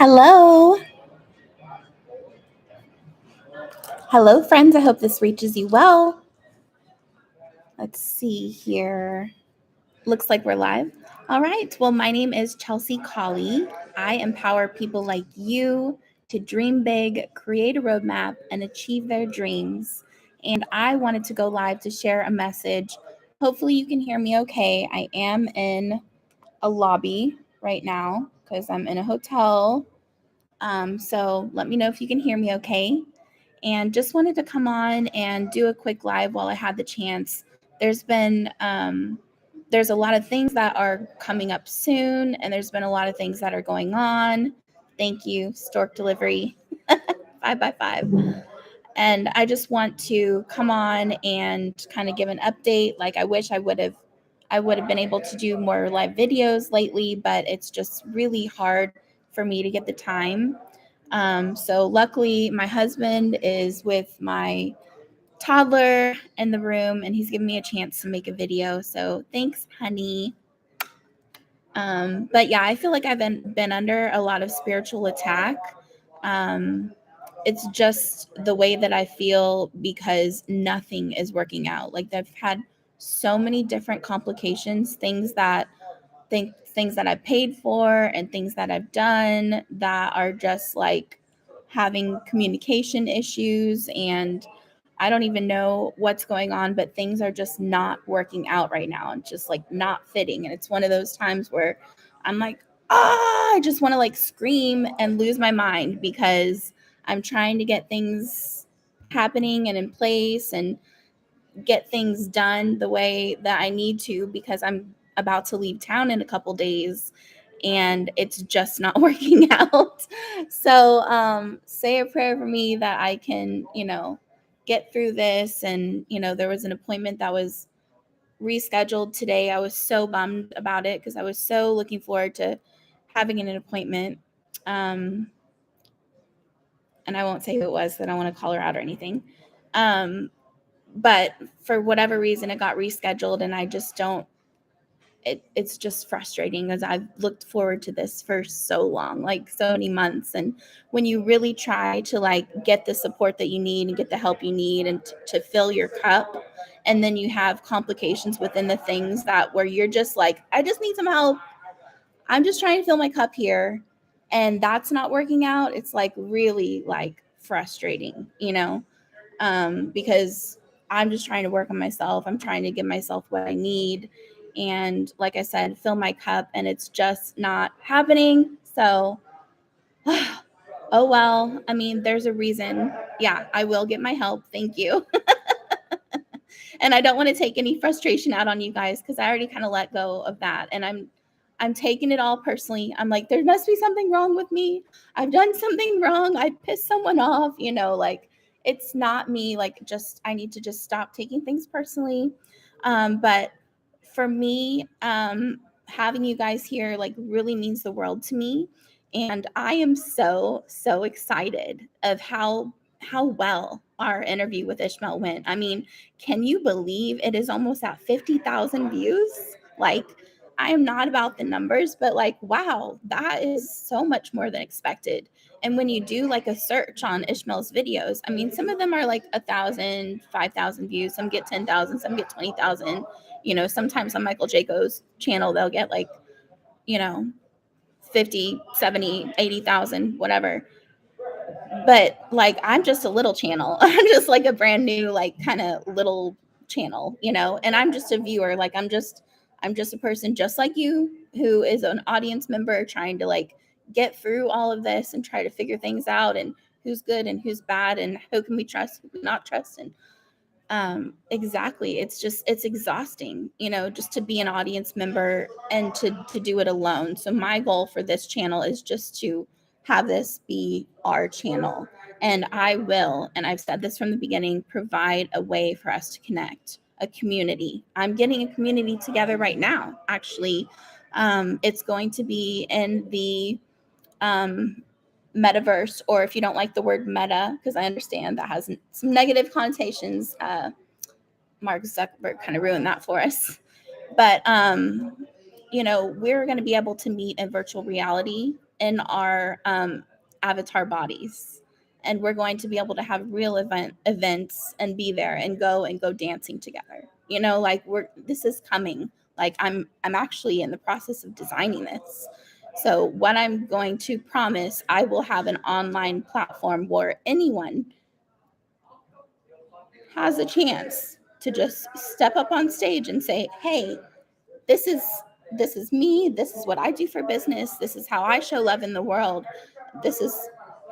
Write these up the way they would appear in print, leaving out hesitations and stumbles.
Hello. Hello, friends. I hope this reaches you well. Let's see here. Looks like we're live. All right. Well, my name is Chelsea Collie. I empower people like you to dream big, create a roadmap, and achieve their dreams. And I wanted to go live to share a message. Hopefully, you can hear me okay. I am in a lobby right now because I'm in a hotel. So let me know if you can hear me okay. And just wanted to come on and do a quick live while I had the chance. There's a lot of things that are coming up soon, and there's been a lot of things that are going on. Thank you, Stork Delivery, 5x5. And I just want to come on and kind of give an update. Like I wish I would have been able to do more live videos lately, but it's just really hard for me to get the time. So luckily, my husband is with my toddler in the room, and he's giving me a chance to make a video. So thanks, honey. But yeah, I feel like I've been under a lot of spiritual attack. Um, it's just the way that I feel because nothing is working out. Like I've had so many different complications, things that I've paid for and things that I've done that are just like having communication issues, and I don't even know what's going on, but things are just not working out right now and just like not fitting. And it's one of those times where I'm like, I just want to like scream and lose my mind because I'm trying to get things happening and in place and get things done the way that I need to because I'm about to leave town in a couple days and it's just not working out. So say a prayer for me that I can, get through this. And, there was an appointment that was rescheduled today. I was so bummed about it because I was so looking forward to having an appointment. Um, and I won't say who it was, so I don't want to call her out or anything. But for whatever reason, it got rescheduled, and I just don't. It's just frustrating because I've looked forward to this for so long, like so many months. And when you really try to like get the support that you need and get the help you need and to fill your cup, and then you have complications within the things that where you're just like, I just need some help. I'm just trying to fill my cup here, and that's not working out. It's like really like frustrating, because I'm just trying to work on myself. I'm trying to give myself what I need. And like I said, fill my cup, and it's just not happening. So, oh well. I mean, there's a reason. Yeah, I will get my help. Thank you. And I don't want to take any frustration out on you guys because I already kind of let go of that. And I'm taking it all personally. I'm like, there must be something wrong with me. I've done something wrong. I pissed someone off, like it's not me. Like just I need to just stop taking things personally. But for me, having you guys here like really means the world to me. And I am so excited of how well our interview with Ishmael went. I mean, can you believe it is almost at 50,000 views? Like, I am not about the numbers, but like, wow, that is so much more than expected. And when you do like a search on Ishmael's videos, I mean, some of them are like 1,000, 5,000 views. Some get 10,000, some get 20,000. Sometimes on Michael Jaco's channel, they'll get like, you know, 50, 70, 80,000, whatever. But like I'm just a little channel. I'm just like a brand new like kind of little channel, and I'm just a viewer. Like I'm just a person just like you who is an audience member trying to like get through all of this and try to figure things out and who's good and who's bad and who can we trust, who can we not trust. And exactly, it's exhausting, just to be an audience member and to do it alone. So my goal for this channel is just to have this be our channel, and I will, and I've said this from the beginning, provide a way for us to connect, a community. I'm getting a community together right now, actually. It's going to be in the um, metaverse, or if you don't like the word meta, because I understand that has some negative connotations. Mark Zuckerberg kind of ruined that for us. But we're going to be able to meet in virtual reality in our avatar bodies, and we're going to be able to have real events and be there and go dancing together. Like this is coming. Like I'm actually in the process of designing this. So what I'm going to promise, I will have an online platform where anyone has a chance to just step up on stage and say, hey, this is me, this is what I do for business, this is how I show love in the world, this is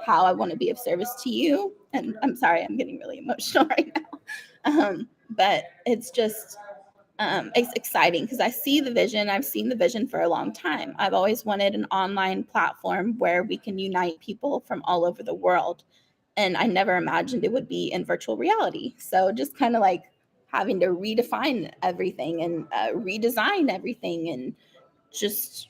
how I want to be of service to you. And I'm sorry, I'm getting really emotional right now. But it's just it's exciting because I've seen the vision for a long time. I've always wanted an online platform where we can unite people from all over the world, and I never imagined it would be in virtual reality. So just kind of like having to redefine everything and redesign everything, and just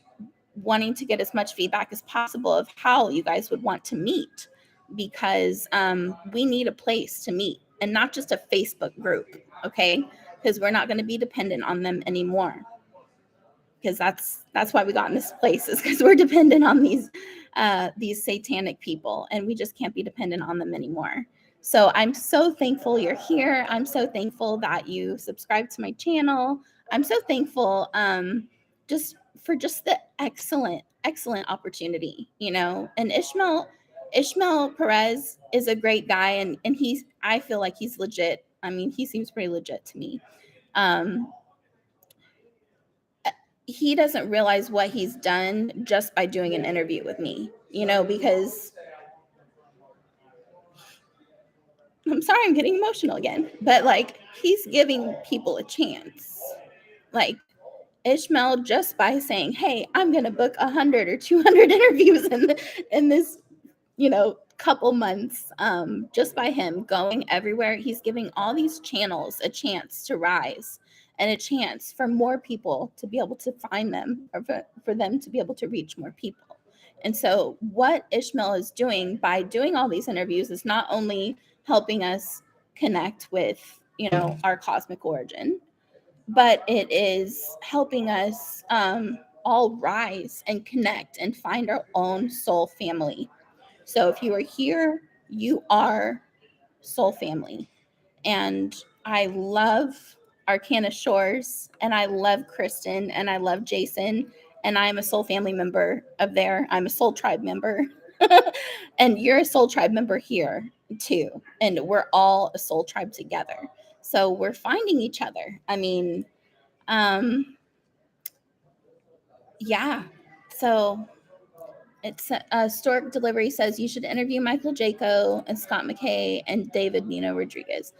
wanting to get as much feedback as possible of how you guys would want to meet, because we need a place to meet and not just a Facebook group, okay? Because we're not going to be dependent on them anymore. Because that's why we got in this place, is because we're dependent on these satanic people, and we just can't be dependent on them anymore. So I'm so thankful you're here. I'm so thankful that you subscribed to my channel. I'm so thankful just for just the excellent opportunity, And Ishmael Perez is a great guy, and I feel like he's legit. I mean, he seems pretty legit to me. He doesn't realize what he's done just by doing an interview with me, because I'm sorry, I'm getting emotional again, but like, he's giving people a chance. Like Ishmael, just by saying, hey, I'm going to book 100 or 200 interviews in this, couple months, just by him going everywhere, he's giving all these channels a chance to rise, and a chance for more people to be able to find them, or for them to be able to reach more people. And so what Ishmael is doing by doing all these interviews is not only helping us connect with, our cosmic origin, but it is helping us all rise and connect and find our own soul family. So if you are here, you are soul family. And I love Arcana Shores, and I love Kristen, and I love Jason, and I'm a soul family member of there. I'm a soul tribe member. And you're a soul tribe member here too. And we're all a soul tribe together. So we're finding each other. I mean, yeah. So it's Stork Delivery says you should interview Michael Jaco and Scott McKay and David Nino Rodriguez.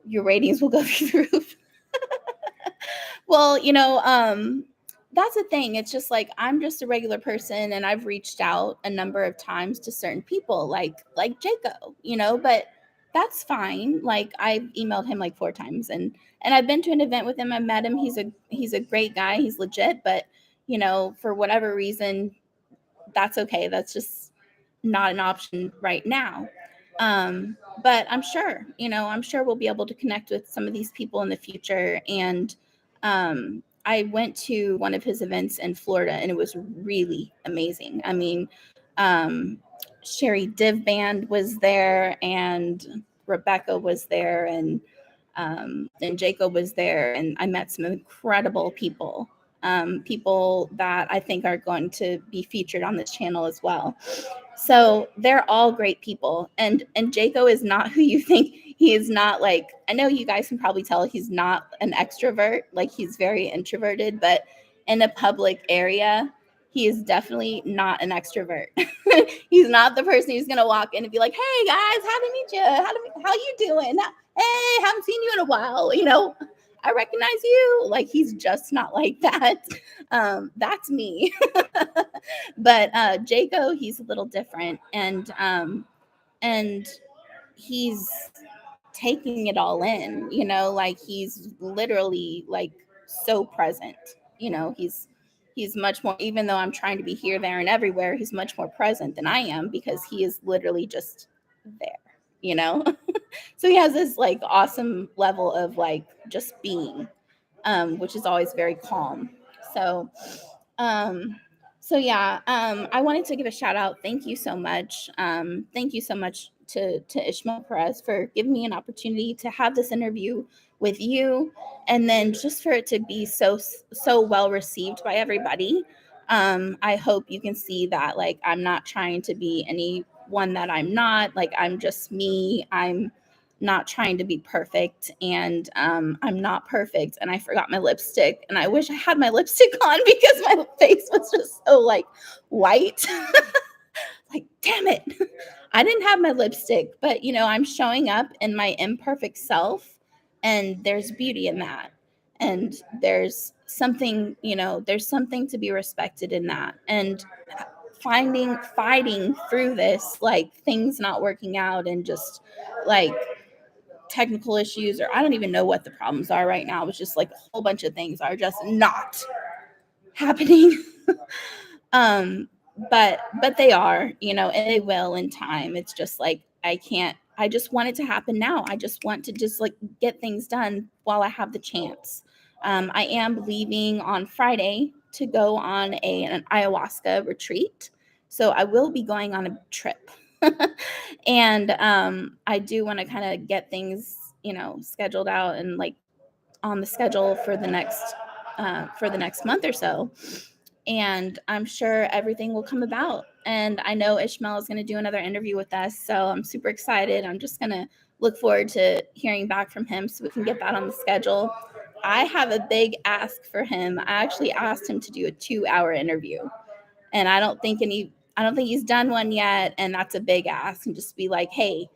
Your ratings will go through the roof. Well, that's the thing. It's just like, I'm just a regular person, and I've reached out a number of times to certain people like Jaco, but that's fine. Like, I've emailed him like 4 times, and I've been to an event with him. I met him. He's a great guy. He's legit, but for whatever reason, that's okay. That's just not an option right now. But I'm sure we'll be able to connect with some of these people in the future. And I went to one of his events in Florida, and it was really amazing. I mean, Sherry Div Band was there, and Rebecca was there, and Jacob was there, and I met some incredible people. People that I think are going to be featured on this channel as well. So they're all great people. And Jaco is not who you think. He is not like, I know you guys can probably tell he's not an extrovert. Like, he's very introverted, but in a public area, he is definitely not an extrovert. He's not the person who's going to walk in and be like, hey guys, how to meet you? How you doing? Hey, haven't seen you in a while. I recognize you. Like, he's just not like that. That's me. But Jaco, he's a little different, and he's taking it all in, like, he's literally like so present. He's much more, even though I'm trying to be here, there, and everywhere, he's much more present than I am, because he is literally just there. So he has this like awesome level of like just being, which is always very calm. So So yeah, I wanted to give a shout out. Thank you so much. Thank you so much to Ishmael Perez for giving me an opportunity to have this interview with you, and then just for it to be so well received by everybody. I hope you can see that like I'm not trying to be anyone that I'm not. Like I'm just me. I'm not trying to be perfect, and I'm not perfect, and I forgot my lipstick, and I wish I had my lipstick on because my face was just so like white. Like damn it, I didn't have my lipstick, but I'm showing up in my imperfect self, and there's beauty in that, and there's something to be respected in that, and fighting through this, like things not working out and just like technical issues, or I don't even know what the problems are right now. It's just like a whole bunch of things are just not happening. um but they are, and they will in time. It's just like I just want it to happen now. I just want to just like get things done while I have the chance. I am leaving on Friday to go on an ayahuasca retreat, so I will be going on a trip. And I do want to kind of get things scheduled out and like on the schedule for the next month or so, and I'm sure everything will come about. And I know Ishmael is going to do another interview with us, so I'm super excited. I'm just going to look forward to hearing back from him so we can get that on the schedule. I have a big ask for him. I actually asked him to do a 2-hour interview, and I don't think he's done one yet, and that's a big ask. And just be like, hey,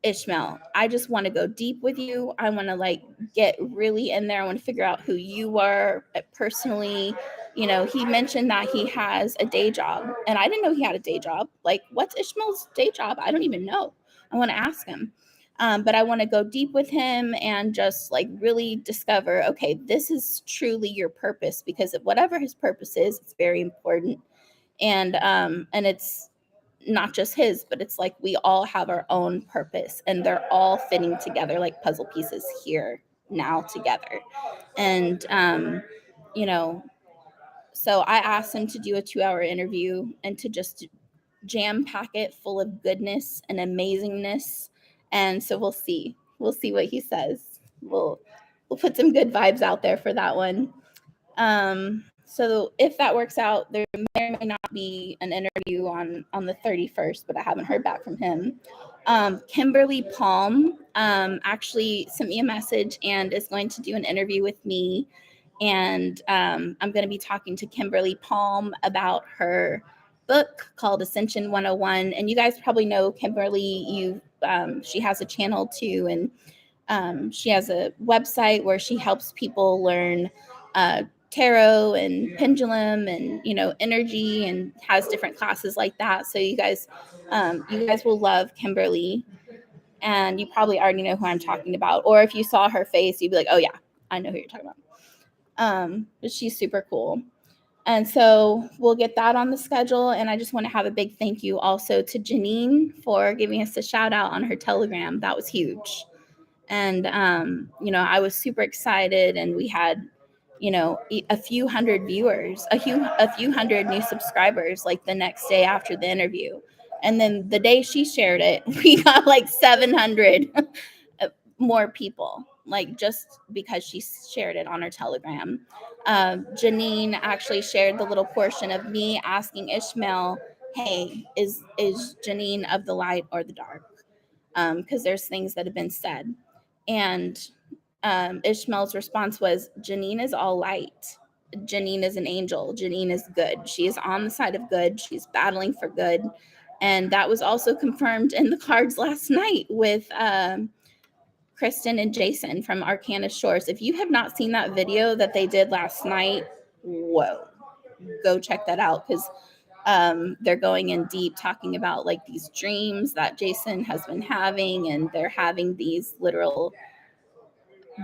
Ishmael, I just want to go deep with you. I want to like get really in there. I want to figure out who you are personally. He mentioned that he has a day job, and I didn't know he had a day job. Like, what's Ishmael's day job? I don't even know. I want to ask him. But I want to go deep with him and just like really discover, okay, this is truly your purpose, because whatever his purpose is, it's very important. And it's not just his, but it's like we all have our own purpose, and they're all fitting together like puzzle pieces here now together. And you know so I asked him to do a 2-hour interview and to just jam pack it full of goodness and amazingness. And so we'll see what he says. We'll put some good vibes out there for that one. So if that works out, there may or may not be an interview on the 31st, but I haven't heard back from him. Kimberly Palm actually sent me a message and is going to do an interview with me. And I'm going to be talking to Kimberly Palm about her book called Ascension 101. And you guys probably know Kimberly. She has a channel too, and she has a website where she helps people learn tarot and pendulum and energy, and has different classes like that. So you guys will love Kimberly, and you probably already know who I'm talking about. Or if you saw her face, you'd be like, oh yeah, I know who you're talking about. But she's super cool. And so we'll get that on the schedule. And I just want to have a big thank you also to Janine for giving us a shout out on her Telegram. That was huge. And I was super excited, and we had a few hundred viewers, a few hundred new subscribers like the next day after the interview. And then the day she shared it, we got like 700 more people, like just because she shared it on her Telegram. Janine actually shared the little portion of me asking Ishmael, hey, is Janine of the light or the dark? Because there's things that have been said. And Ishmael's response was, Janine is all light. Janine is an angel. Janine is good. She is on the side of good. She's battling for good. And that was also confirmed in the cards last night with Kristen and Jason from Arcana Shores. If you have not seen that video that they did last night, whoa, go check that out, because they're going in deep talking about like these dreams that Jason has been having, and they're having these literal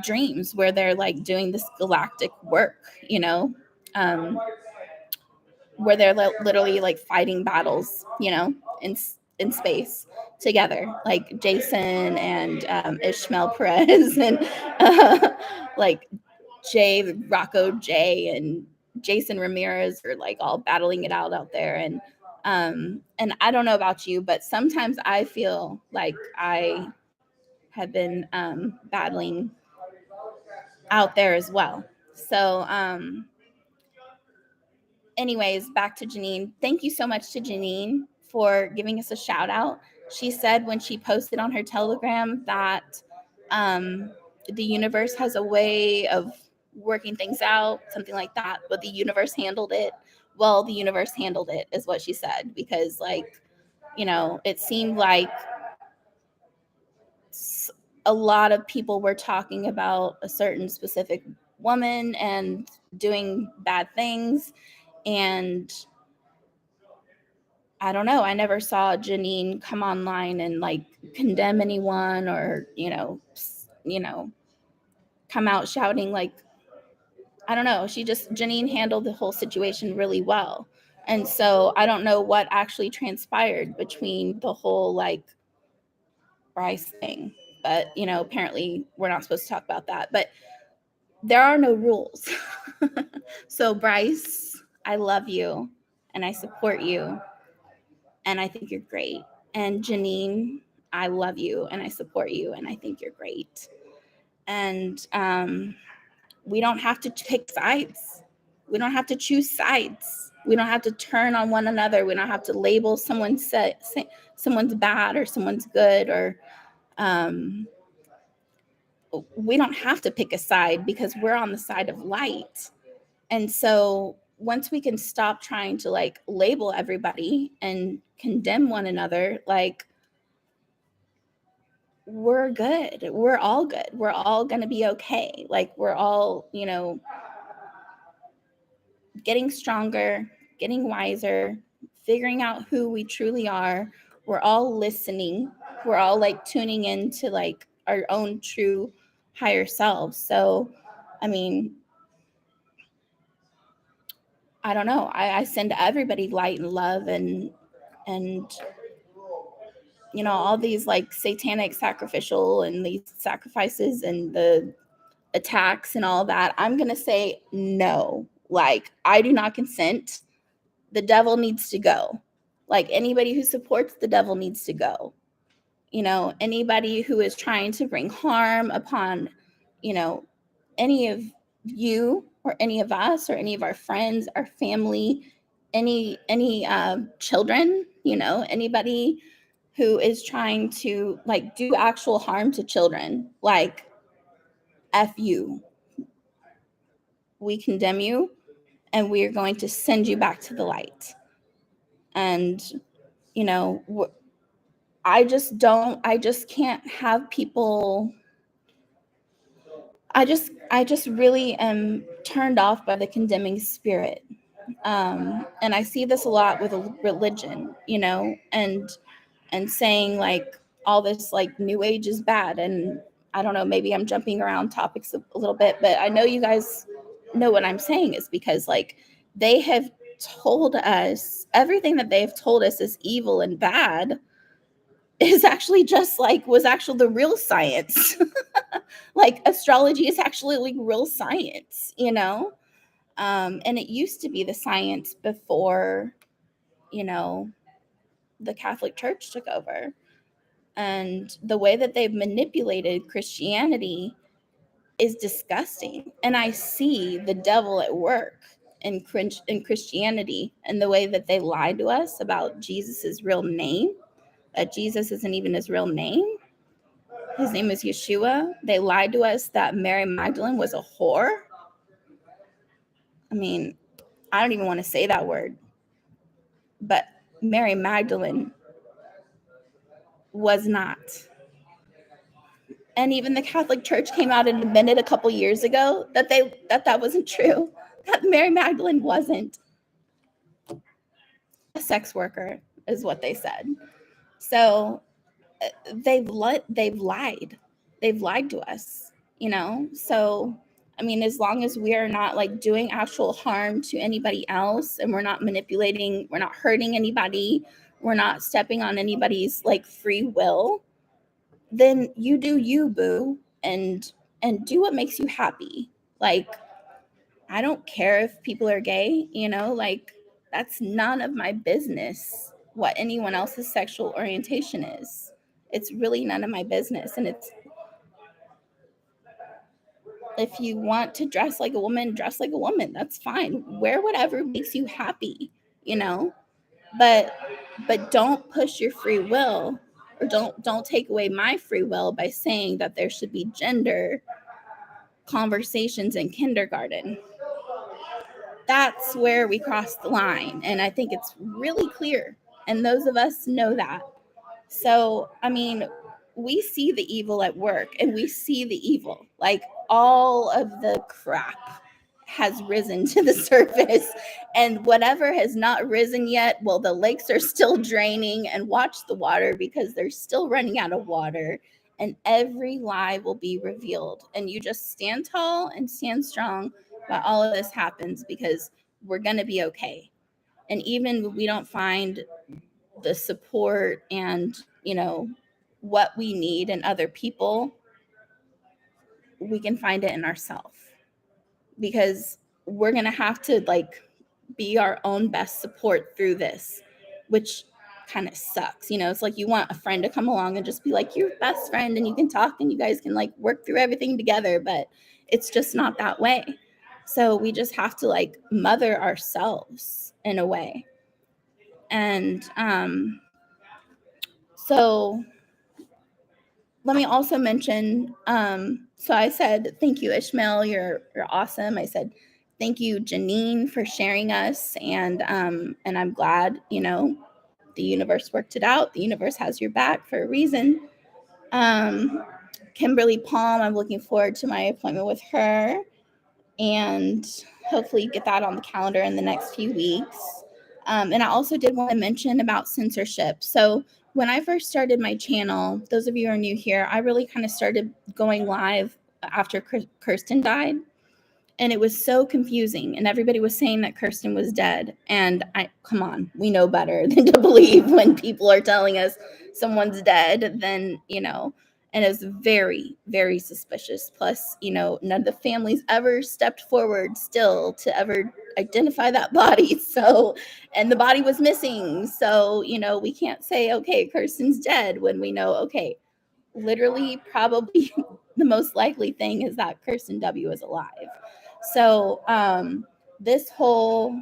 dreams where they're like doing this galactic work, where they're literally like fighting battles, in space together, like Jason and Ishmael Perez and like Jay, Rocco J, and Jason Ramirez are like all battling it out there. And I don't know about you, but sometimes I feel like I have been battling out there as well. So anyways, back to Janine. Thank you so much to Janine for giving us a shout out. She said when she posted on her Telegram that the universe has a way of working things out, something like that, but the universe handled it. Well, the universe handled it is what she said, because like, you know, it seemed like a lot of people were talking about a certain specific woman and doing bad things. And I don't know, I never saw Janine come online and like condemn anyone or, come out shouting. Like, I don't know. Janine handled the whole situation really well. And so I don't know what actually transpired between the whole like Bryce thing. But, apparently we're not supposed to talk about that. But there are no rules. So, Bryce, I love you and I support you and I think you're great. And Janine, I love you and I support you and I think you're great. And we don't have to pick sides. We don't have to choose sides. We don't have to turn on one another. We don't have to label someone's bad or someone's good, or we don't have to pick a side because we're on the side of light. And so once we can stop trying to like label everybody and condemn one another, like, we're good. We're all good. We're all going to be okay. Like, we're all, getting stronger, getting wiser, figuring out who we truly are. We're all listening. We're all like tuning into like our own true higher selves. So, I mean, I don't know. I send everybody light and love and all these like satanic sacrificial and these sacrifices and the attacks and all that. I'm going to say no. Like, I do not consent. The devil needs to go. Like, anybody who supports the devil needs to go. Anybody who is trying to bring harm upon, any of you or any of us or any of our friends, our family, any children, anybody who is trying to like do actual harm to children, like, F you. We condemn you and we are going to send you back to the light. And, I just can't have people. I just really am turned off by the condemning spirit. And I see this a lot with religion, and saying like all this like new age is bad. And I don't know, maybe I'm jumping around topics a little bit, but I know you guys know what I'm saying is because like they have told us everything that they've told us is evil and bad is actually just like was actually the real science. Like, astrology is actually like real science, and it used to be the science before, the Catholic Church took over. And the way that they've manipulated Christianity is disgusting. And I see the devil at work in Christianity, and the way that they lied to us about Jesus's real name, that Jesus isn't even his real name. His name is Yeshua. They lied to us that Mary Magdalene was a whore. I mean, I don't even want to say that word, but Mary Magdalene was not. And even the Catholic Church came out and admitted a couple years ago that that wasn't true, that Mary Magdalene wasn't a sex worker, is what they said. So they've lied. They've lied to us, So, I mean, as long as we are not like doing actual harm to anybody else, and we're not manipulating, we're not hurting anybody, we're not stepping on anybody's like free will, then you do you, boo, and do what makes you happy. Like, I don't care if people are gay, like that's none of my business what anyone else's sexual orientation is. It's really none of my business. And it's, if you want to dress like a woman, dress like a woman. That's fine. Wear whatever makes you happy, but don't push your free will, or don't take away my free will by saying that there should be gender conversations in kindergarten. That's where we cross the line. And I think it's really clear. And those of us know that. So, I mean, we see the evil at work, and we see the evil. Like, all of the crap has risen to the surface, and whatever has not risen yet, well, the lakes are still draining, and watch the water, because they're still running out of water, and every lie will be revealed. And you just stand tall and stand strong while all of this happens, because we're going to be okay. And even when we don't find the support and what we need in other people, we can find it in ourselves, because we're going to have to be our own best support through this, which kind of sucks. It's like you want a friend to come along and just be like your best friend, and you can talk and you guys can work through everything together, but it's just not that way. So we just have to mother ourselves in a way. And so let me also mention, so I said, thank you, Ishmael, you're awesome. I said, thank you, Janine, for sharing us. And I'm glad, the universe worked it out. The universe has your back for a reason. Kimberly Palm, I'm looking forward to my appointment with her, and hopefully get that on the calendar in the next few weeks. And I also did want to mention about censorship. So when I first started my channel, those of you who are new here, I really kind of started going live after Kirsten died. And it was so confusing. And everybody was saying that Kirsten was dead. And come on, we know better than to believe when people are telling us someone's dead, then, and it was very, very suspicious. Plus, none of the families ever stepped forward still to ever identify that body. So, and the body was missing. So, we can't say, okay, Kirsten's dead, when we know, okay, literally probably the most likely thing is that Kirsten W is alive. So this whole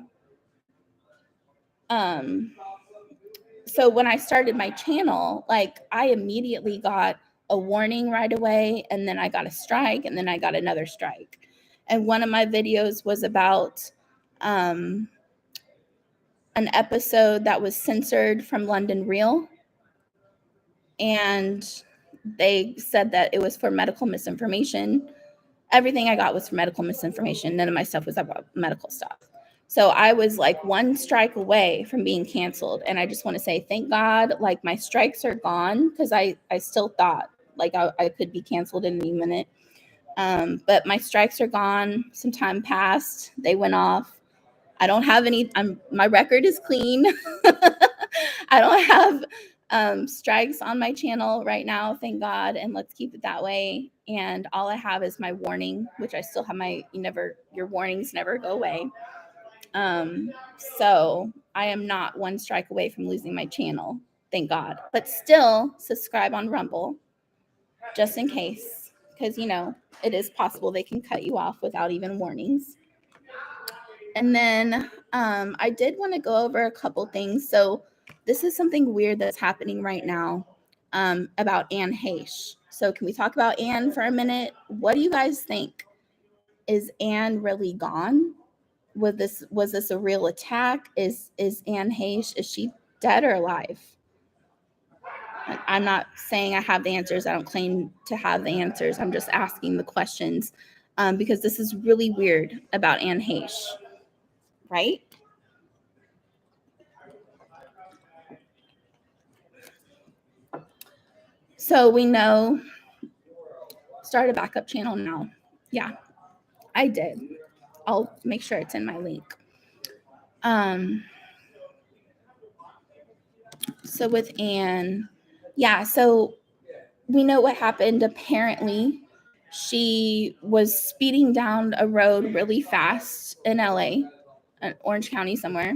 so when I started my channel, I immediately got a warning right away, and then I got a strike, and then I got another strike. And one of my videos was about an episode that was censored from London Real, and they said that it was for medical misinformation. Everything I got was for medical misinformation. None of my stuff was about medical stuff. So I was one strike away from being canceled. And I just want to say, thank God, my strikes are gone, because I still thought I could be canceled in any minute. But my strikes are gone. Some time passed. They went off. I don't have any, my record is clean. I don't have strikes on my channel right now, thank God, and let's keep it that way. And all I have is my warning, which I still have your warnings never go away. So I am not one strike away from losing my channel, thank God. But still, subscribe on Rumble, just in case, because it is possible they can cut you off without even warnings. And then I did want to go over a couple things. So this is something weird that's happening right now about Anne Heche. So can we talk about Anne for a minute? What do you guys think? Is Anne really gone? Was this a real attack? Is Anne Heche, is she dead or alive? I'm not saying I have the answers. I don't claim to have the answers. I'm just asking the questions because this is really weird about Anne Heche, right? So we know, start a backup channel now. Yeah, I did. I'll make sure it's in my link. So with Anne, yeah, so we know what happened. Apparently, She was speeding down a road really fast in LA, Orange County somewhere.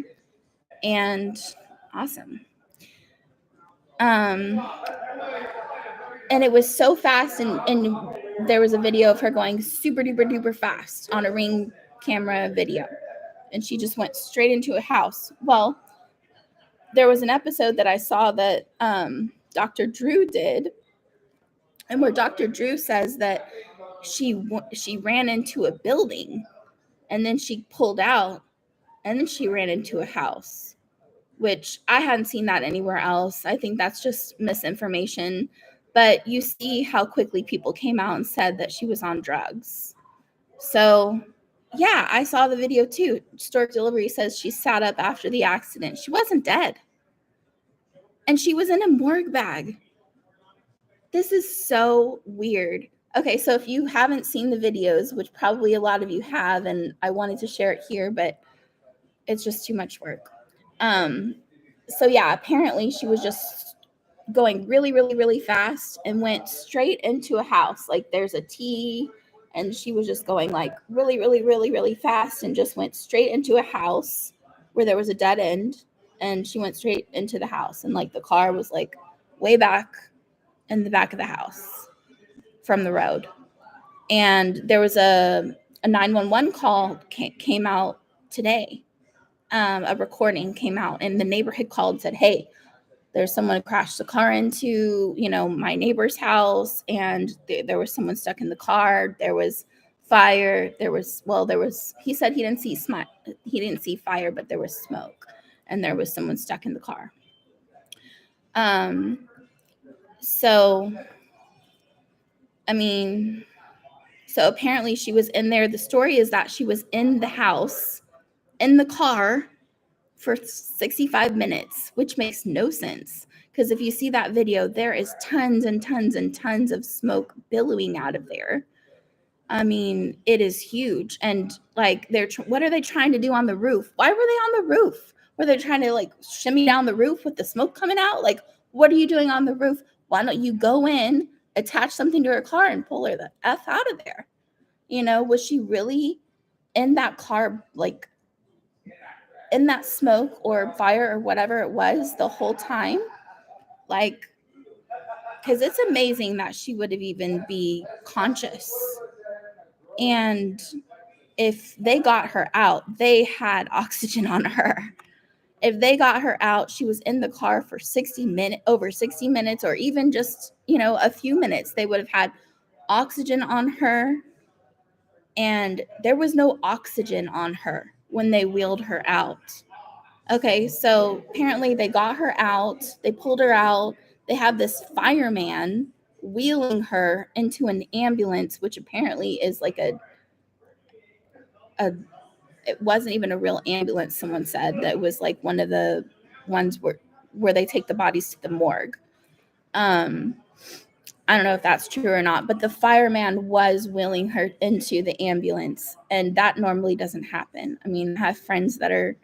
And awesome. And it was so fast, and there was a video of her going super duper duper fast on a Ring camera video, and she just went straight into a house. Well, there was an episode that I saw that Dr. Drew did, and where Dr. Drew says that she ran into a building, and then she pulled out, and then she ran into a house, which I hadn't seen that anywhere else. I think that's just misinformation. But you see how quickly people came out and said that she was on drugs. So, yeah, I saw the video too. Stork Delivery says she sat up after the accident. She wasn't dead. And she was in a morgue bag. This is so weird. Okay, so if you haven't seen the videos, which probably a lot of you have, and I wanted to share it here, but it's just too much work. So yeah, apparently she was just going really, really, really fast and went straight into a house. Like there's a T, and she was just going like really, really, really, really fast and just went straight into a house where there was a dead end, and she went straight into the house, and like the car was like way back in the back of the house from the road. And there was a 911 call came out today. A recording came out, and the neighbor had called and said, hey, there's someone who crashed the car into, my neighbor's house, and there was someone stuck in the car. There was fire. He said he didn't see fire, but there was smoke, and there was someone stuck in the car. So apparently she was in there. The story is that she was in the house, in the car, for 65 minutes, which makes no sense. Because if you see that video, there is tons and tons and tons of smoke billowing out of there. I mean, it is huge. And like, what are they trying to do on the roof? Why were they on the roof? Were they trying to like shimmy down the roof with the smoke coming out? Like, what are you doing on the roof? Why don't you go in, attach something to her car, and pull her the F out of there? Was she really in that car, like in that smoke or fire or whatever it was the whole time? Like, because it's amazing that she would have even be conscious. And if they got her out, they had oxygen on her. If they got her out, she was in the car for over 60 minutes, or even just, a few minutes, they would have had oxygen on her. And there was no oxygen on her when they wheeled her out. Okay, so apparently they got her out, they pulled her out, they have this fireman wheeling her into an ambulance, which apparently is like it wasn't even a real ambulance. Someone said that it was like one of the ones where they take the bodies to the morgue. I don't know if that's true or not, but the fireman was wheeling her into the ambulance, and that normally doesn't happen. I mean, I have friends that are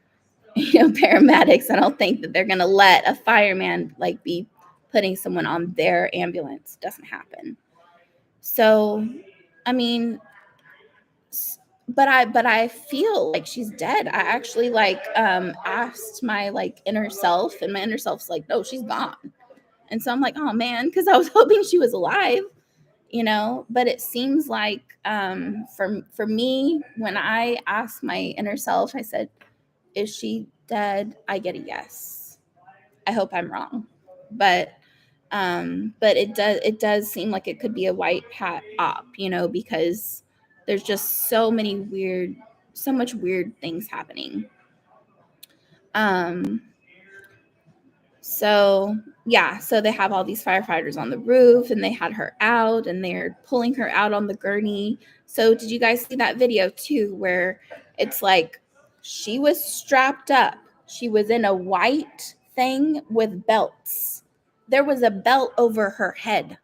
paramedics. I don't think that they're going to let a fireman like be putting someone on their ambulance. Doesn't happen. So, I mean, but I feel like she's dead. I actually asked my inner self, and my inner self's like, no, she's gone. And so I'm like, oh man, because I was hoping she was alive, but it seems like for me, when I asked my inner self, I said, is she dead? I get a yes. I hope I'm wrong, but it does seem like it could be a white hat op, because there's just so much weird things happening. So they have all these firefighters on the roof, and they had her out, and they're pulling her out on the gurney. So did you guys see that video too, where it's like she was strapped up? She was in a white thing with belts. There was a belt over her head.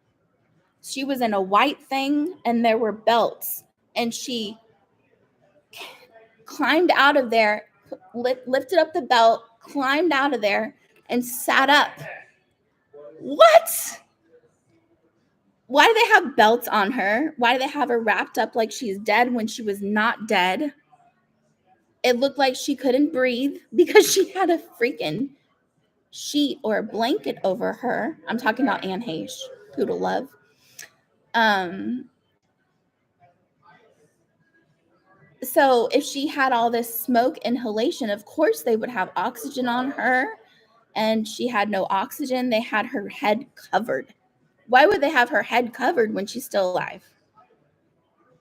She was in a white thing, and there were belts, and she climbed out of there, lifted up the belt, climbed out of there, and sat up. What? Why do they have belts on her? Why do they have her wrapped up like she's dead when she was not dead? It looked like she couldn't breathe because she had a freaking sheet or a blanket over her. I'm talking about Anne Heche, poodle love. So if she had all this smoke inhalation, of course they would have oxygen on her, and she had no oxygen. They had her head covered. Why would they have her head covered when she's still alive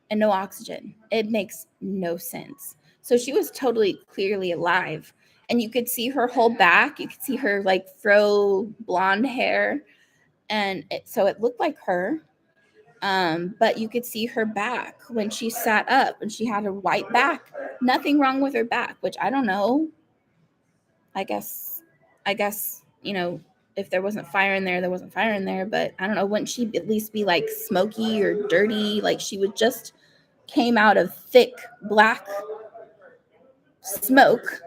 and no oxygen? It makes no sense. So she was totally clearly alive, and you could see her whole back. You could see her like fro blonde hair, and so it looked like her. But you could see her back when she sat up, and she had a white back. Nothing wrong with her back, which I don't know. I guess, if there wasn't fire in there, there wasn't fire in there. But I don't know. Wouldn't she at least be like smoky or dirty? Like she would just came out of thick black smoke,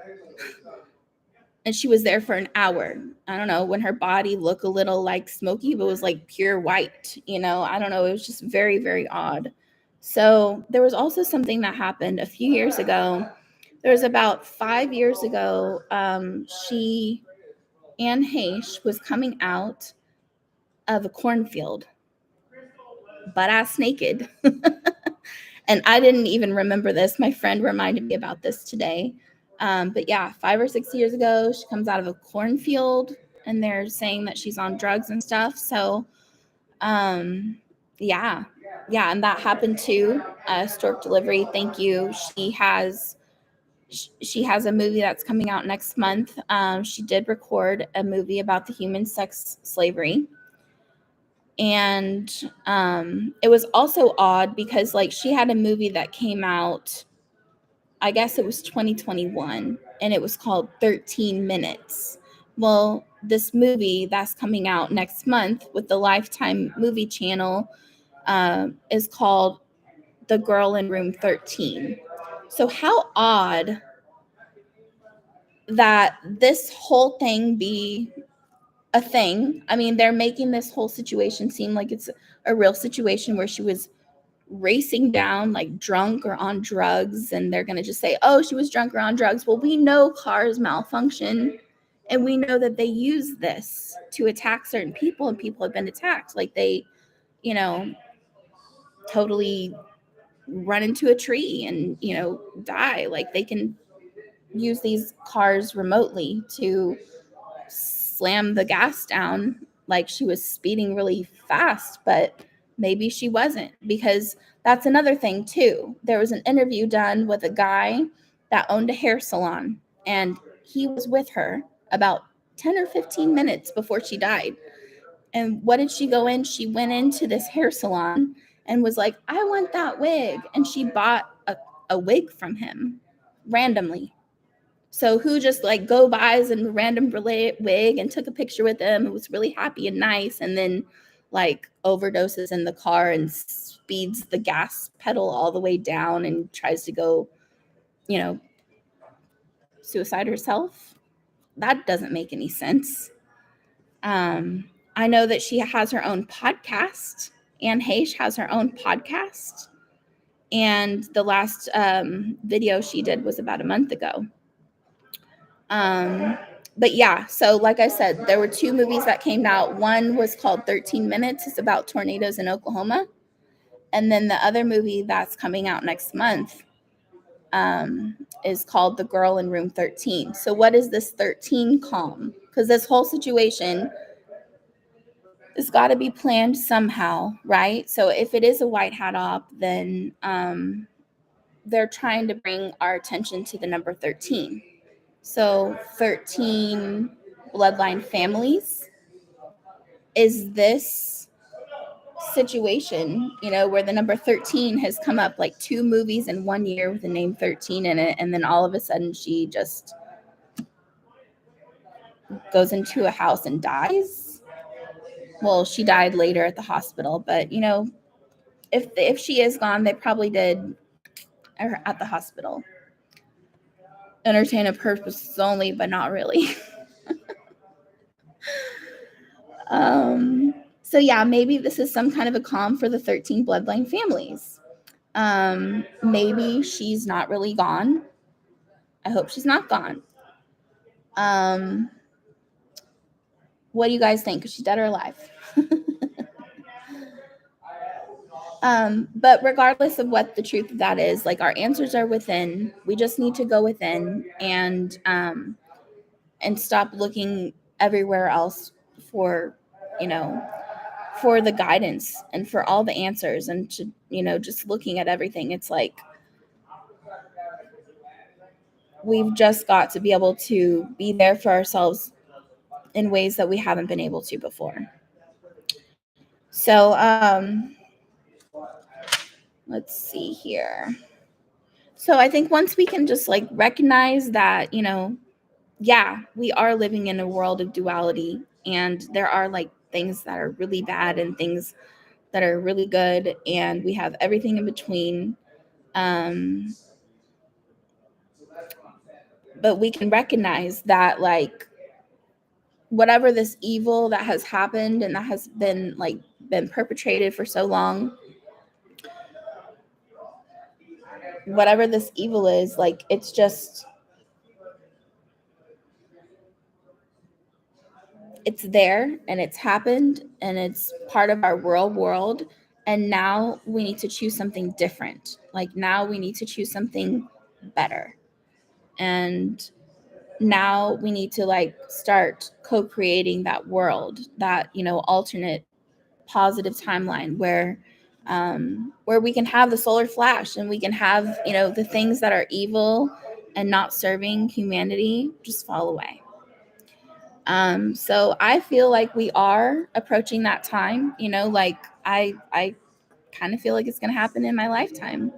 and she was there for an hour. I don't know, when her body looked a little like smoky, but was like pure white, I don't know. It was just very, very odd. So there was also something that happened a few years ago. There was about 5 years ago. Anne Heche was coming out of a cornfield, butt ass naked. And I didn't even remember this. My friend reminded me about this today. But yeah, 5 or 6 years ago, she comes out of a cornfield, and they're saying that she's on drugs and stuff. So, yeah, and that happened too. Stork Delivery, thank you. She has a movie that's coming out next month. She did record a movie about the human sex slavery. And it was also odd because like she had a movie that came out, I guess it was 2021, and it was called 13 Minutes. Well, this movie that's coming out next month with the Lifetime movie channel is called The Girl in Room 13. So how odd that this whole thing be a thing. I mean, they're making this whole situation seem like it's a real situation where she was racing down like drunk or on drugs, and they're going to just say, oh, she was drunk or on drugs. Well, we know cars malfunction, and we know that they use this to attack certain people, and people have been attacked. Like they, totally run into a tree and, die. Like they can use these cars remotely to slam the gas down like she was speeding really fast, but maybe she wasn't, because that's another thing too. There was an interview done with a guy that owned a hair salon, and he was with her about 10 or 15 minutes before she died. And what did she go in? She went into this hair salon and was like, I want that wig. And she bought a wig from him randomly. So who just like go buys a random wig and took a picture with him and was really happy and nice, and then like overdoses in the car and speeds the gas pedal all the way down and tries to go, suicide herself? That doesn't make any sense. I know that she has her own podcast. Anne Heche has her own podcast. And the last video she did was about a month ago. But yeah, so like I said, there were 2 movies that came out. One was called 13 Minutes. It's about tornadoes in Oklahoma. And then the other movie that's coming out next month is called The Girl in Room 13. So what is this 13 calm? Because this whole situation has got to be planned somehow, right? So if it is a white hat op, then they're trying to bring our attention to the number 13. So 13 bloodline families. Is this situation, where the number 13 has come up like 2 movies in 1 year with the name 13 in it, and then all of a sudden she just goes into a house and dies? Well, she died later at the hospital, but if she is gone, they probably did her at the hospital. Entertainment purposes only, but not really. So yeah, maybe this is some kind of a calm for the 13 bloodline families. Maybe she's not really gone. I hope she's not gone. What do you guys think? Is she dead or alive? But regardless of what the truth of that is, like, our answers are within. We just need to go within and stop looking everywhere else for, for the guidance and for all the answers, and to, just looking at everything. It's like, we've just got to be able to be there for ourselves in ways that we haven't been able to before. So, let's see here. So I think once we can just like recognize that, yeah, we are living in a world of duality, and there are like things that are really bad and things that are really good, and we have everything in between. But we can recognize that, like, whatever this evil that has happened and that has been perpetrated for so long, whatever this evil is, like, it's there, and it's happened, and it's part of our world. And now we need to choose something different. Like, now we need to choose something better. And now we need to like start co-creating that world, that, alternate positive timeline where we can have the solar flash, and we can have, the things that are evil and not serving humanity just fall away. So I feel like we are approaching that time, like I kind of feel like it's going to happen in my lifetime.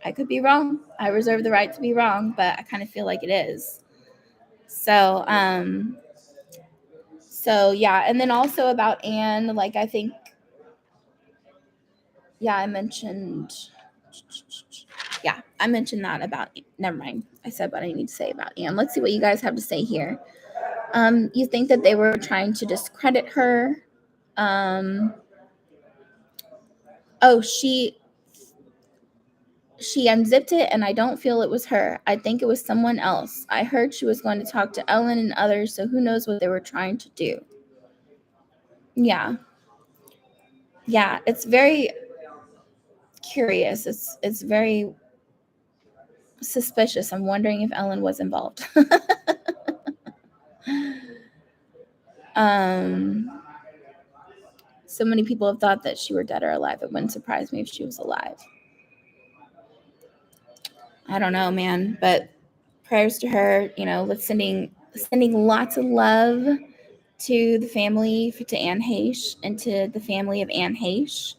I could be wrong. I reserve the right to be wrong, but I kind of feel like it is. So, yeah. And then also about Anne, like, I think, yeah, I mentioned that about, never mind. I said what I need to say about Anne. Let's see what you guys have to say here. You think that they were trying to discredit her? She unzipped it, and I don't feel it was her. I think it was someone else. I heard she was going to talk to Ellen and others, so who knows what they were trying to do. Yeah. Yeah, it's very curious. It's very suspicious. I'm wondering if Ellen was involved. So many people have thought that she were dead or alive. It wouldn't surprise me if she was alive. I don't know, man, but prayers to her. Let's sending lots of love to the family, to Anne Heche, and to the family of Anne Heche,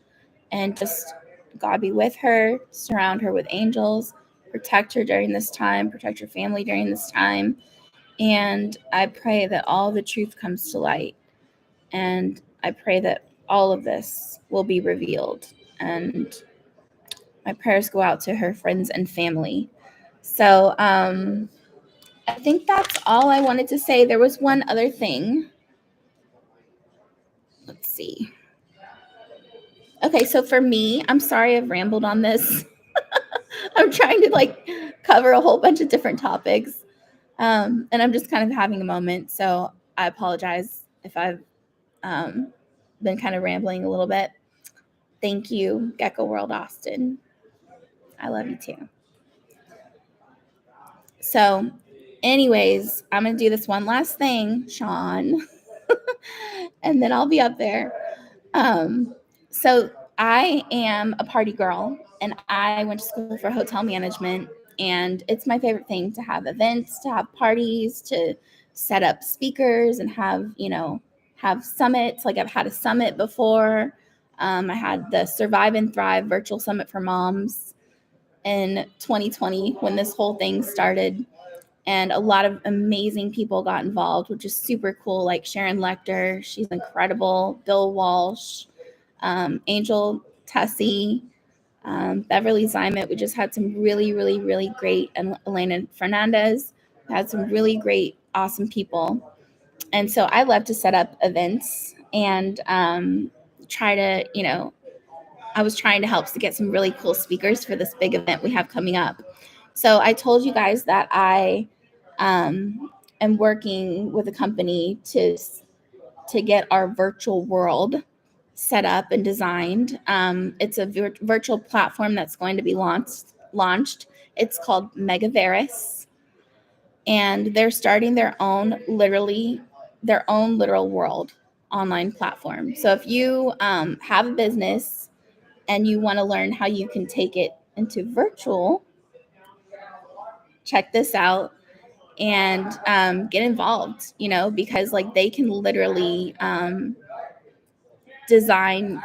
and just God be with her, surround her with angels, protect her during this time, protect her family during this time. And I pray that all the truth comes to light, and I pray that all of this will be revealed, and my prayers go out to her friends and family. So I think that's all I wanted to say. There was one other thing. Let's see. Okay, so for me, I'm sorry I've rambled on this. I'm trying to like cover a whole bunch of different topics. And I'm just kind of having a moment. So I apologize if I've been kind of rambling a little bit. Thank you, Gecko World Austin. I love you too. So anyways, I'm going to do this one last thing, Sean, and then I'll be up there. So I am a party girl, and I went to school for hotel management, and it's my favorite thing to have events, to have parties, to set up speakers and have summits. Like, I've had a summit before. I had the Survive and Thrive virtual summit for moms in 2020 when this whole thing started. And a lot of amazing people got involved, which is super cool. Like Sharon Lecter, she's incredible. Bill Walsh, Angel Tessie, Beverly Zymet. We just had some really, really, really great, and Elena Fernandez. We had some really great, awesome people. And so I love to set up events and try to, I was trying to help to get some really cool speakers for this big event we have coming up. So I told you guys that I am working with a company to get our virtual world set up and designed. It's a virtual platform that's going to be launched. It's called Megaveris, and they're starting their own literal world online platform. So if you have a business and you want to learn how you can take it into virtual, check this out and get involved, because like they can literally design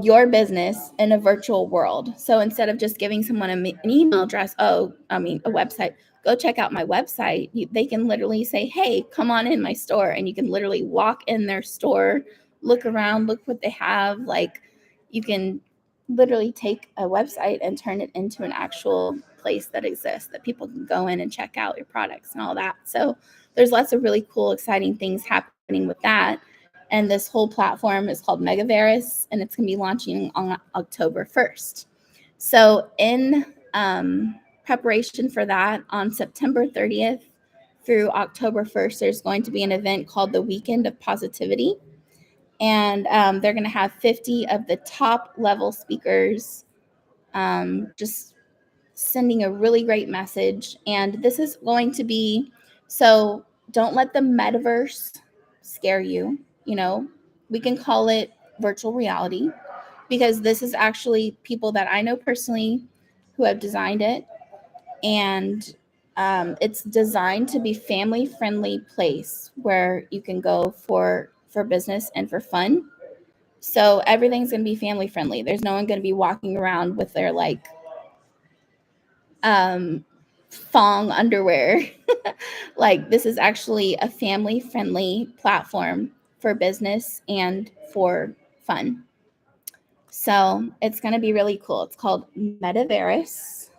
your business in a virtual world. So instead of just giving someone an email address, a website, go check out my website. They can literally say, hey, come on in my store. And you can literally walk in their store, look around, look what they have. Like, you can literally take a website and turn it into an actual place that exists that people can go in and check out your products and all that. So there's lots of really cool, exciting things happening with that. And this whole platform is called Megaveris, and it's going to be launching on October 1st. So in preparation for that, on September 30th through October 1st, there's going to be an event called the Weekend of Positivity. And they're going to have 50 of the top level speakers just sending a really great message. And this is going to be, so don't let the metaverse scare you. We can call it virtual reality, because this is actually people that I know personally who have designed it. And it's designed to be family-friendly place where you can go for business and for fun. So everything's going to be family-friendly. There's no one going to be walking around with their thong underwear. Like, this is actually a family-friendly platform for business and for fun. So it's going to be really cool. It's called Megaveris.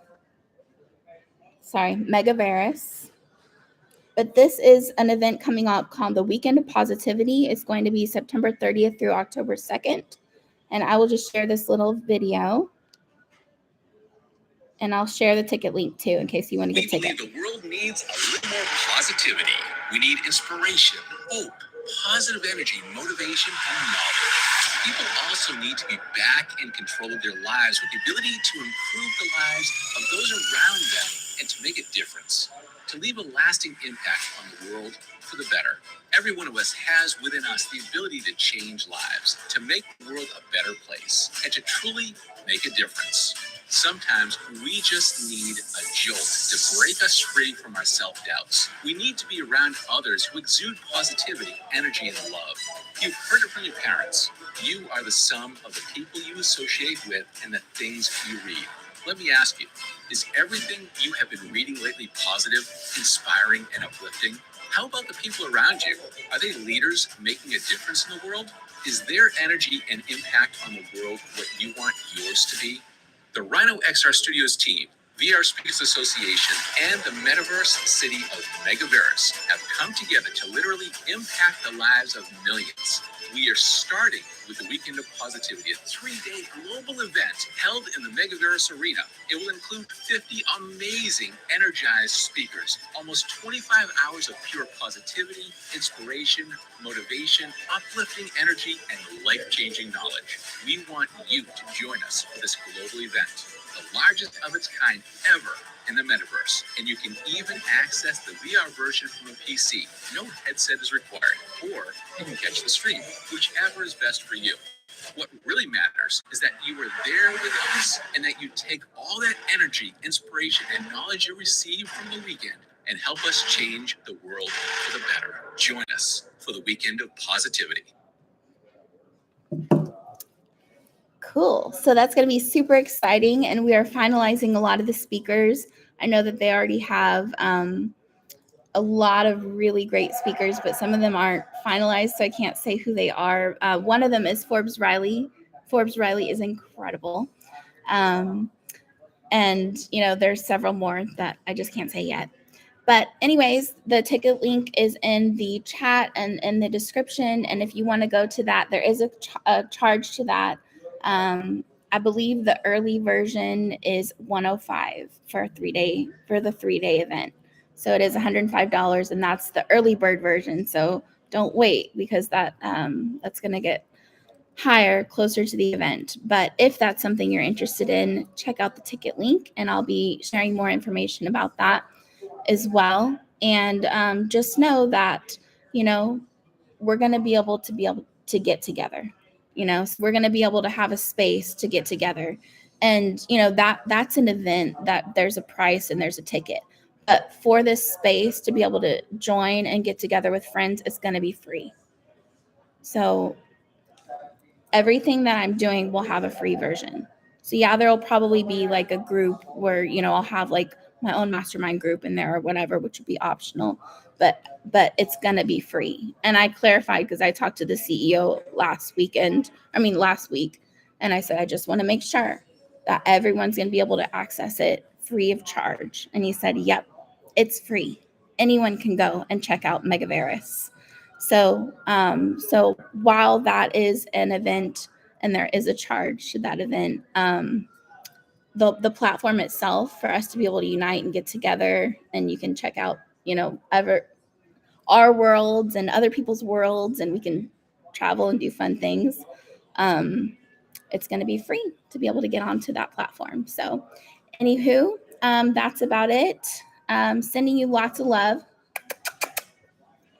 But this is an event coming up called the Weekend of Positivity. It's going to be September 30th through October 2nd. And I will just share this little video. And I'll share the ticket link too, in case you want to get a ticket. We believe the world needs a little more positivity. We need inspiration, hope, positive energy, motivation, and knowledge. People also need to be back in control of their lives with the ability to improve the lives of those around them and to make a difference, to leave a lasting impact on the world for the better. Every one of us has within us the ability to change lives, to make the world a better place, and to truly make a difference. Sometimes we just need a jolt to break us free from our self-doubts. We need to be around others who exude positivity, energy, and love. You've heard it from your parents. You are the sum of the people you associate with and the things you read. Let me ask you, is everything you have been reading lately positive, inspiring, and uplifting? How about the people around you? Are they leaders making a difference in the world? Is their energy and impact on the world what you want yours to be? The Rhino XR Studios team, VR Speakers Association, and the Metaverse City of Megaveris have come together to literally impact the lives of millions. We are starting with the Weekend of Positivity, a 3-day global event held in the Megaveris Arena. It will include 50 amazing, energized speakers, almost 25 hours of pure positivity, inspiration, motivation, uplifting energy, and life-changing knowledge. We want you to join us for this global event, the largest of its kind ever in the metaverse, and you can even access the VR version from a PC. No headset is required, or you can catch the stream, whichever is best for you. What really matters is that you are there with us and that you take all that energy, inspiration, and knowledge you receive from the weekend and help us change the world for the better. Join us for the Weekend of Positivity. Cool. So that's going to be super exciting, and we are finalizing a lot of the speakers. I know that they already have a lot of really great speakers, but some of them aren't finalized, so I can't say who they are. One of them is Forbes Riley. Forbes Riley is incredible. And, there's several more that I just can't say yet. But anyways, the ticket link is in the chat and in the description. And if you want to go to that, there is a charge to that. I believe the early version is $105 for the 3-day event. So it is $105, and that's the early bird version. So don't wait, because that's going to get higher closer to the event. But if that's something you're interested in, check out the ticket link, and I'll be sharing more information about that as well. And just know that, we're going to be able to get together. So we're going to be able to have a space to get together. And that's an event that there's a price and there's a ticket. But for this space to be able to join and get together with friends, it's going to be free. So everything that I'm doing will have a free version. So yeah, there'll probably be like a group where, I'll have like my own mastermind group in there or whatever, which would be optional, but it's going to be free. And I clarified, because I talked to the CEO last week, and I said, I just want to make sure that everyone's going to be able to access it free of charge. And he said, yep, it's free. Anyone can go and check out Megaveris. So while that is an event and there is a charge to that event, the platform itself, for us to be able to unite and get together, and you can check out, our worlds and other people's worlds, and we can travel and do fun things. It's going to be free to be able to get onto that platform. So anywho, that's about it. Sending you lots of love.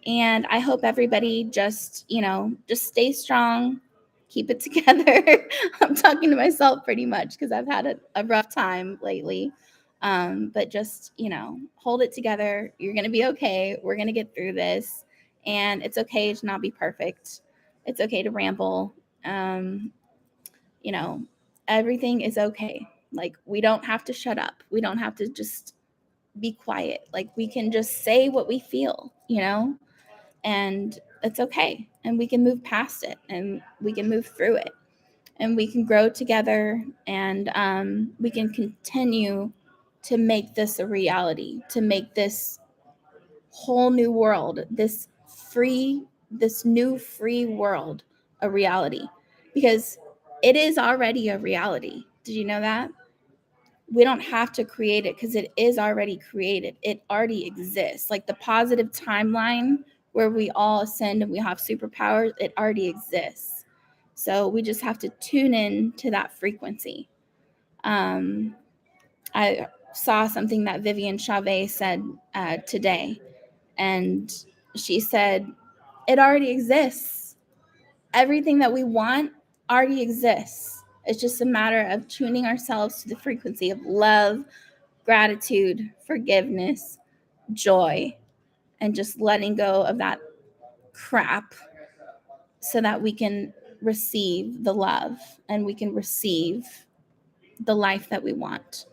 And I hope everybody just stay strong, keep it together. I'm talking to myself pretty much, because I've had a rough time lately. But just, hold it together. You're going to be okay. We're going to get through this. And it's okay to not be perfect. It's okay to ramble. Everything is okay. Like, we don't have to shut up. We don't have to just be quiet. Like, we can just say what we feel, and it's okay. And we can move past it, and we can move through it, and we can grow together, and we can continue to make this a reality, to make this whole new world, this new free world, a reality, because it is already a reality. Did you know that? We don't have to create it, because it is already created. It already exists. Like the positive timeline where we all ascend and we have superpowers, it already exists. So we just have to tune in to that frequency. I saw something that Vivian Chavez said today, and she said, it already exists. Everything that we want already exists. It's just a matter of tuning ourselves to the frequency of love, gratitude, forgiveness, joy, and just letting go of that crap, so that we can receive the love and we can receive the life that we want.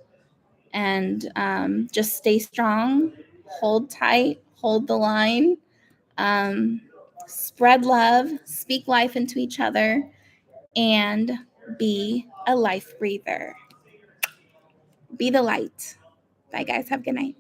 And just stay strong, hold tight, hold the line, spread love, speak life into each other, and be a life breather. Be the light. Bye, guys. Have a good night.